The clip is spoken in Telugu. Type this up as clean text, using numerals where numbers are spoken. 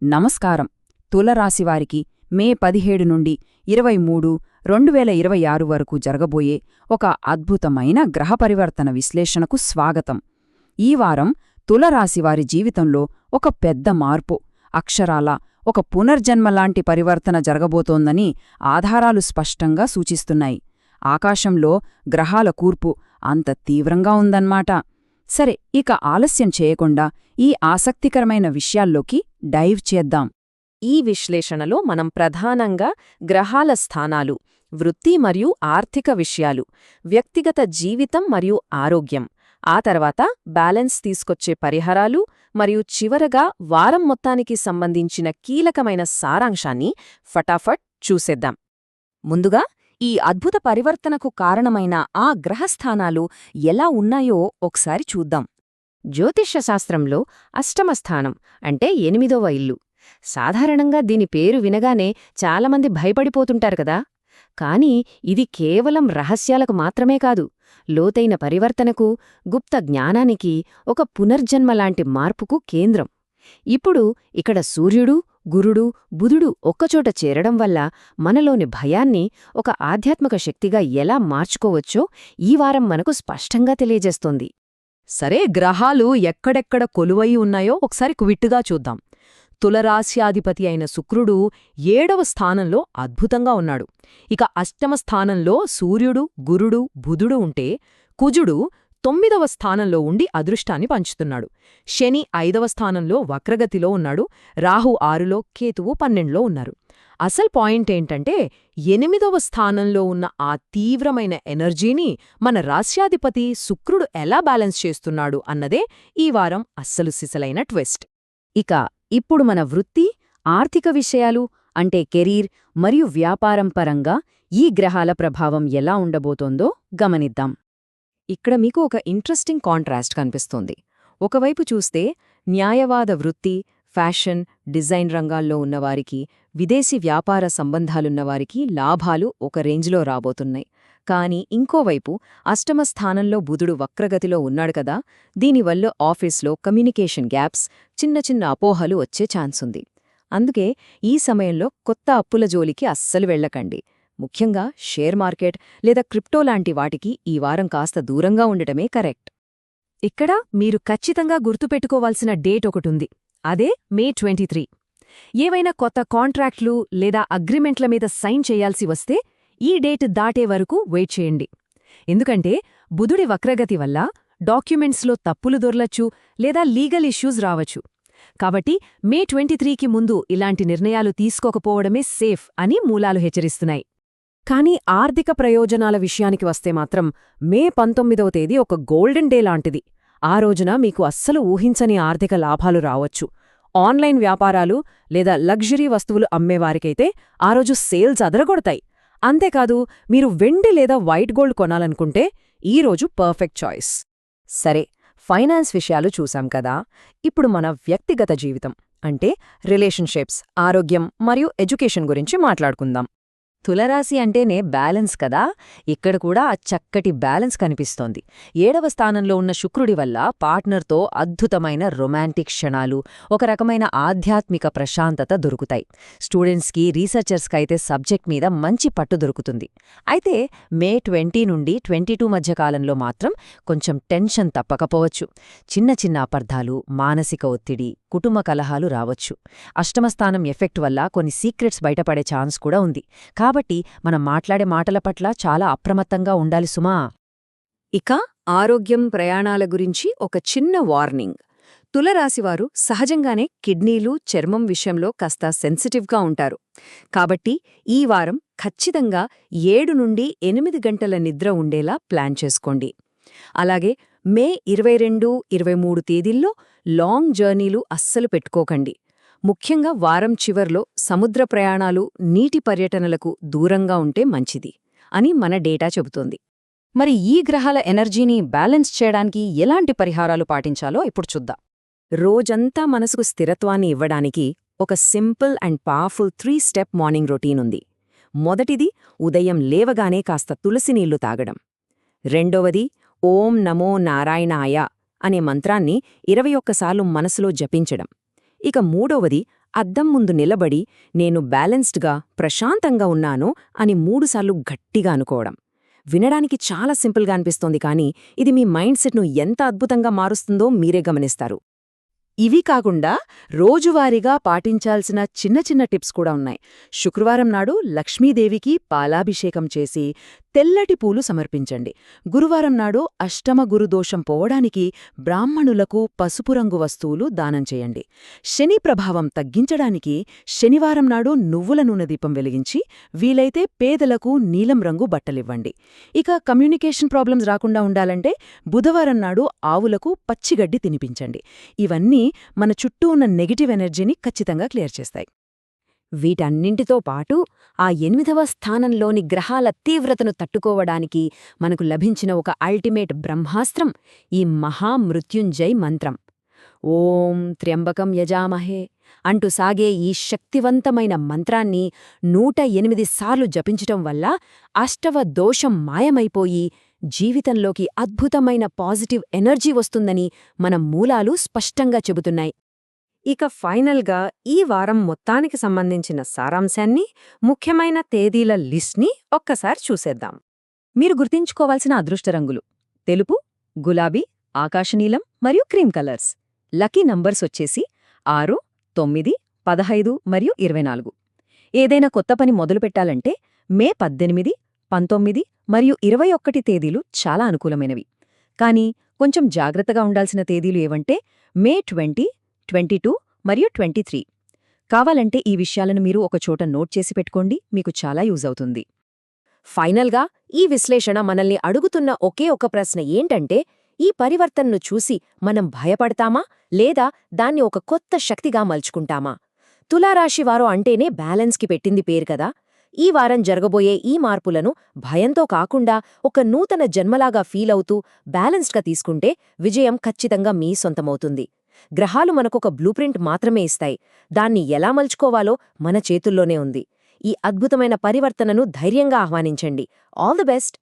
నమస్కారం. తులరాశివారికి మే 17 నుండి 23, 2026 వరకు జరగబోయే ఒక అద్భుతమైన గ్రహ పరివర్తన విశ్లేషణకు స్వాగతం. ఈ వారం తులరాశివారి జీవితంలో ఒక పెద్ద మార్పు, అక్షరాల ఒక పునర్జన్మలాంటి పరివర్తన జరగబోతోందని ఆధారాలు స్పష్టంగా సూచిస్తున్నాయి. ఆకాశంలో గ్రహాల కూర్పు అంత తీవ్రంగా ఉందన్నమాట. సరే, ఇక ఆలస్యం చేయకుండా ఈ ఆసక్తికరమైన విషయాల్లోకి డైవ్ చేద్దాం. ఈ విశ్లేషణలో మనం ప్రధానంగా గ్రహాల స్థానాలు, వృత్తి మరియు ఆర్థిక విషయాలు, వ్యక్తిగత జీవితం మరియు ఆరోగ్యం, ఆ తర్వాత బ్యాలెన్స్ తీసుకొచ్చే పరిహారాలు మరియు చివరగా వారం మొత్తానికి సంబంధించిన కీలకమైన సారాంశాన్ని ఫటాఫట్ చూసేద్దాం. ముందుగా ఈ అద్భుత పరివర్తనకు కారణమైన ఆ గ్రహస్థానాలు ఎలా ఉన్నాయో ఒకసారి చూద్దాం. జ్యోతిష్యశాస్త్రంలో అష్టమస్థానం అంటే 8వ ఇల్లు. సాధారణంగా దీని పేరు వినగానే చాలామంది భయపడిపోతుంటారు కదా. కానీ ఇది కేవలం రహస్యాలకు మాత్రమే కాదు, లోతైన పరివర్తనకు, గుప్త జ్ఞానానికి, ఒక పునర్జన్మలాంటి మార్పుకు కేంద్రం. ఇప్పుడు ఇక్కడ సూర్యుడు, గురుడు, బుధుడు ఒక్కచోట చేరడం వల్ల మనలోని భయాన్ని ఒక ఆధ్యాత్మిక శక్తిగా ఎలా మార్చుకోవచ్చో ఈ వారం మనకు స్పష్టంగా తెలియజేస్తోంది. సరే, గ్రహాలు ఎక్కడెక్కడ కొలువయి ఉన్నాయో ఒకసారి క్విట్టుగా చూద్దాం. తులరాశ్యాధిపతి అయిన శుక్రుడు 7వ స్థానంలో అద్భుతంగా ఉన్నాడు. ఇక అష్టమ స్థానంలో సూర్యుడు, గురుడు, బుధుడు ఉంటే, కుజుడు 9వ స్థానంలో ఉండి అదృష్టాన్ని పంచుతున్నాడు. శని 5వ స్థానంలో వక్రగతిలో ఉన్నాడు. రాహు 6లో, కేతువు 12లో ఉన్నారు. అసలు పాయింట్ ఏంటంటే, 8వ స్థానంలో ఉన్న ఆ తీవ్రమైన ఎనర్జీని మన రాశ్యాధిపతి శుక్రుడు ఎలా బ్యాలెన్స్ చేస్తున్నాడు అన్నదే ఈ వారం అస్సలు సిసలైన ట్విస్ట్. ఇక ఇప్పుడు మన వృత్తి, ఆర్థిక విషయాలు అంటే కెరీర్ మరియు వ్యాపారం పరంగా ఈ గ్రహాల ప్రభావం ఎలా ఉండబోతోందో గమనిద్దాం. ఇక్కడ మీకు ఒక ఇంట్రెస్టింగ్ కాంట్రాస్ట్ కనిపిస్తోంది. ఒకవైపు చూస్తే న్యాయవాద వృత్తి, ఫ్యాషన్, డిజైన్ రంగాల్లో ఉన్నవారికి, విదేశీ వ్యాపార సంబంధాలున్నవారికి లాభాలు ఒక రేంజ్లో రాబోతున్నాయి. కానీ ఇంకోవైపు అష్టమ స్థానంలో బుధుడు వక్రగతిలో ఉన్నాడు కదా, దీనివల్ల ఆఫీస్లో కమ్యూనికేషన్ గ్యాప్స్, చిన్న చిన్న అపోహలు వచ్చే ఛాన్సుంది. అందుకే ఈ సమయంలో కొత్త అప్పుల జోలికి అస్సలు వెళ్ళకండి. ముఖ్యంగా షేర్ మార్కెట్ లేదా క్రిప్టో లాంటి వాటికి ఈ వారం కాస్త దూరంగా ఉండటమే కరెక్ట్. ఇక్కడ మీరు ఖచ్చితంగా గుర్తుపెట్టుకోవాల్సిన డేట్ ఒకటుంది. అదే మే 23. ఏవైనా కొత్త కాంట్రాక్ట్లు లేదా అగ్రిమెంట్ల మీద సైన్ చేయాల్సి వస్తే ఈ డేట్ దాటే వరకు వెయిట్ చేయండి. ఎందుకంటే బుధుడి వక్రగతి వల్ల డాక్యుమెంట్స్లో తప్పులు దొర్లచ్చు లేదా లీగల్ ఇష్యూస్ రావచ్చు. కాబట్టి మే 23కి ముందు ఇలాంటి నిర్ణయాలు తీసుకోకపోవడమే సేఫ్ అని మూలాలు హెచ్చరిస్తున్నాయి. కానీ ఆర్థిక ప్రయోజనాల విషయానికి వస్తే మాత్రం మే 19వ తేదీ ఒక గోల్డెన్ డే లాంటిది. ఆ రోజున మీకు అస్సలు ఊహించని ఆర్థిక లాభాలు రావచ్చు. ఆన్లైన్ వ్యాపారాలు లేదా లగ్జరీ వస్తువులు అమ్మేవారికైతే ఆ రోజు సేల్స్ అదరగొడతాయి. అంతేకాదు, మీరు వెండి లేదా వైట్ గోల్డ్ కొనాలనుకుంటే ఈ రోజు పర్ఫెక్ట్ చాయిస్. సరే, ఫైనాన్స్ విషయాలు చూశాం కదా. ఇప్పుడు మన వ్యక్తిగత జీవితం అంటే రిలేషన్షిప్స్, ఆరోగ్యం మరియు ఎడ్యుకేషన్ గురించి మాట్లాడుకుందాం. తులరాశి అంటేనే బ్యాలెన్స్ కదా. ఇక్కడ కూడా ఆ చక్కటి బ్యాలెన్స్ కనిపిస్తోంది. 7వ స్థానంలో ఉన్న శుక్రుడి వల్ల పార్ట్నర్తో అద్భుతమైన రొమాంటిక్ క్షణాలు, ఒక రకమైన ఆధ్యాత్మిక ప్రశాంతత దొరుకుతాయి. స్టూడెంట్స్కి, రీసెర్చర్స్కి అయితే సబ్జెక్ట్ మీద మంచి పట్టు దొరుకుతుంది. అయితే మే 20 నుండి 22 మధ్య కాలంలో మాత్రం కొంచెం టెన్షన్ తప్పకపోవచ్చు. చిన్న చిన్న అపార్థాలు, మానసిక ఒత్తిడి, కుటుంబ కలహాలు రావచ్చు. అష్టమస్థానం ఎఫెక్ట్ వల్ల కొన్ని సీక్రెట్స్ బయటపడే ఛాన్స్ కూడా ఉంది. కాబట్టి మనం మాట్లాడే మాటల పట్ల చాలా అప్రమత్తంగా ఉండాలి సుమా. ఇక ఆరోగ్యం, ప్రయాణాల గురించి ఒక చిన్న వార్నింగ్. తులరాశివారు సహజంగానే కిడ్నీలు, చర్మం విషయంలో కాస్త సెన్సిటివ్గా ఉంటారు. కాబట్టి ఈ వారం ఖచ్చితంగా 7 నుండి 8 గంటల నిద్ర ఉండేలా ప్లాన్ చేసుకోండి. అలాగే మే 22, 23 తేదీల్లో లాంగ్ జర్నీలు అస్సలు పెట్టుకోకండి. ముఖ్యంగా వారం చివర్లో సముద్ర ప్రయాణాలు, నీటి పర్యటనలకు దూరంగా ఉంటే మంచిది అని మన డేటా చెబుతోంది. మరి ఈ గ్రహాల ఎనర్జీని బ్యాలెన్స్ చేయడానికి ఎలాంటి పరిహారాలు పాటించాలో ఇప్పుడు చూద్దాం. రోజంతా మనసుకు స్థిరత్వాన్ని ఇవ్వడానికి ఒక simple and powerful 3 step morning routine ఉంది. మొదటిది ఉదయం లేవగానే కాస్త తులసి నీళ్లు తాగడం. రెండవది ఓం నమో నారాయణాయ అనే మంత్రాన్ని 21 సార్లు మనసులో జపించడం. ఇక మూడవది అద్దం ముందు నిలబడి నేను బ్యాలెన్స్డ్గా ప్రశాంతంగా ఉన్నాను అని 3 సార్లు గట్టిగా అనుకోవడం. వినడానికి చాలా సింపుల్గా అనిపిస్తోంది, కానీ ఇది మీ మైండ్ సెట్ను ఎంత అద్భుతంగా మారుస్తుందో మీరే గమనిస్తారు. ఇవి కాకుండా రోజువారీగా పాటించాల్సిన చిన్న చిన్న టిప్స్ కూడా ఉన్నాయి. శుక్రవారం నాడు లక్ష్మీదేవికి పాలాభిషేకం చేసి తెల్లటి పూలు సమర్పించండి. గురువారం నాడు అష్టమ గురుదోషం పోవడానికి బ్రాహ్మణులకు పసుపు రంగు వస్తువులు దానం చేయండి. శని ప్రభావం తగ్గించడానికి శనివారం నాడు నువ్వుల నూనె దీపం వెలిగించి వీలైతే పేదలకు నీలం రంగు బట్టలివ్వండి. ఇక కమ్యూనికేషన్ ప్రాబ్లమ్స్ రాకుండా ఉండాలంటే బుధవారం నాడు ఆవులకు పచ్చిగడ్డి తినిపించండి. ఇవన్నీ మన చుట్టూ ఉన్న నెగటివ్ ఎనర్జీని ఖచ్చితంగా క్లియర్ చేస్తాయి. వీటన్నింటితో పాటు ఆ 8వ స్థానంలోని గ్రహాల తీవ్రతను తట్టుకోవడానికి మనకు లభించిన ఒక అల్టిమేట్ బ్రహ్మాస్త్రం ఈ మహామృత్యుంజయ్ మంత్రం. ఓం త్ర్యంబకం యజామహే అంటూ సాగే ఈ శక్తివంతమైన మంత్రాన్ని 108 సార్లు జపించటం వల్ల అష్టవ దోషం మాయమైపోయి జీవితంలోకి అద్భుతమైన పాజిటివ్ ఎనర్జీ వస్తుందని మన మూలాలు స్పష్టంగా చెబుతున్నాయి. ఇక ఫైనల్గా ఈ వారం మొత్తానికి సంబంధించిన సారాంశాన్ని, ముఖ్యమైన తేదీల లిస్ట్ని ఒక్కసారి చూసేద్దాం. మీరు గుర్తుంచుకోవాల్సిన అదృష్ట రంగులు: తెలుపు, గులాబీ, ఆకాశనీలం మరియు క్రీమ్ కలర్స్. లకీ నంబర్స్ వచ్చేసి 6, 9, 15 మరియు 24. ఏదైనా కొత్త పని మొదలుపెట్టాలంటే మే 18, 19 మరియు 21 తేదీలు చాలా అనుకూలమైనవి. కానీ కొంచెం జాగ్రత్తగా ఉండాల్సిన తేదీలు ఏవంటే మే 20, 22 మరియు 23. కావాలంటే ఈ విషయాలను మీరు ఒకచోట నోట్ చేసి పెట్టుకోండి, మీకు చాలా యూజ్ అవుతుంది. ఫైనల్గా ఈ విశ్లేషణ మనల్ని అడుగుతున్న ఒకే ఒక ప్రశ్న ఏంటంటే, ఈ పరివర్తనను చూసి మనం భయపడతామా లేదా దాన్ని ఒక కొత్త శక్తిగా మలుచుకుంటామా? తులారాశివారు అంటేనే బ్యాలెన్స్కి పెట్టింది పేరు కదా. ఈ వారం జరగబోయే ఈ మార్పులను భయంతో కాకుండా ఒక నూతన జన్మలాగా ఫీలవుతూ బ్యాలెన్స్డ్గా తీసుకుంటే విజయం ఖచ్చితంగా మీ సొంతమవుతుంది. గ్రహాలు మనకొక బ్లూప్రింట్ మాత్రమే ఇస్తాయి, దాన్ని ఎలా మలుచుకోవాలో మన చేతుల్లోనే ఉంది. ఈ అద్భుతమైన పరివర్తనను ధైర్యంగా ఆహ్వానించండి. All the best.